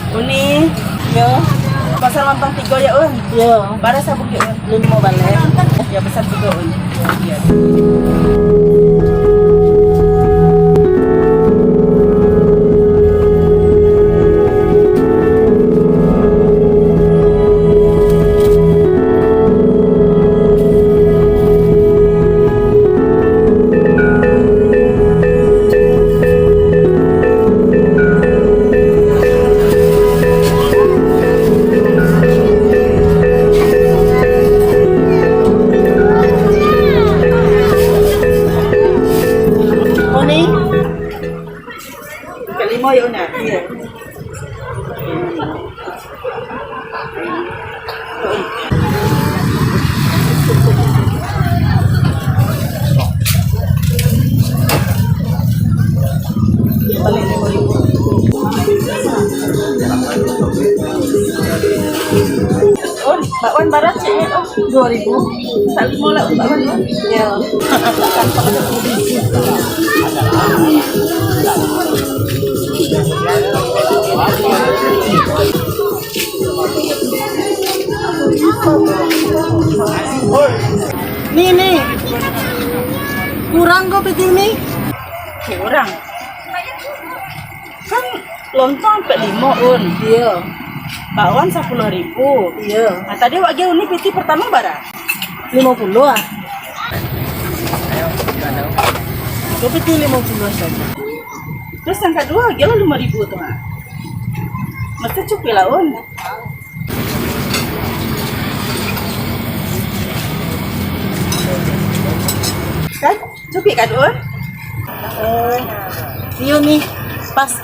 Uni, yo. Pasar lontong 3 ya, Un. Yo, Bara sabuk ya, Un. 5 balik. Ya besar 3, Un. Iya. Uni. Kelima ya, Un. Iya. Balik 5.000. Un, bakwan barat sih. Oh, 2.000. Tak mau lah bakwan. Ya. Nih. Kurang kok piting nih. Kurang. Kan lontong sampai 5, Un. Iya. Bakwan 10.000. Iya. Nah, tadi wak uni piti pertama bara. 50 ah. Kok piting 50 saja. Terus yang kedua gila 5.000 tuh. Ah. Mesti cukup lah, Un. Kan? Cukup kan, Un? Iya nih. Pas.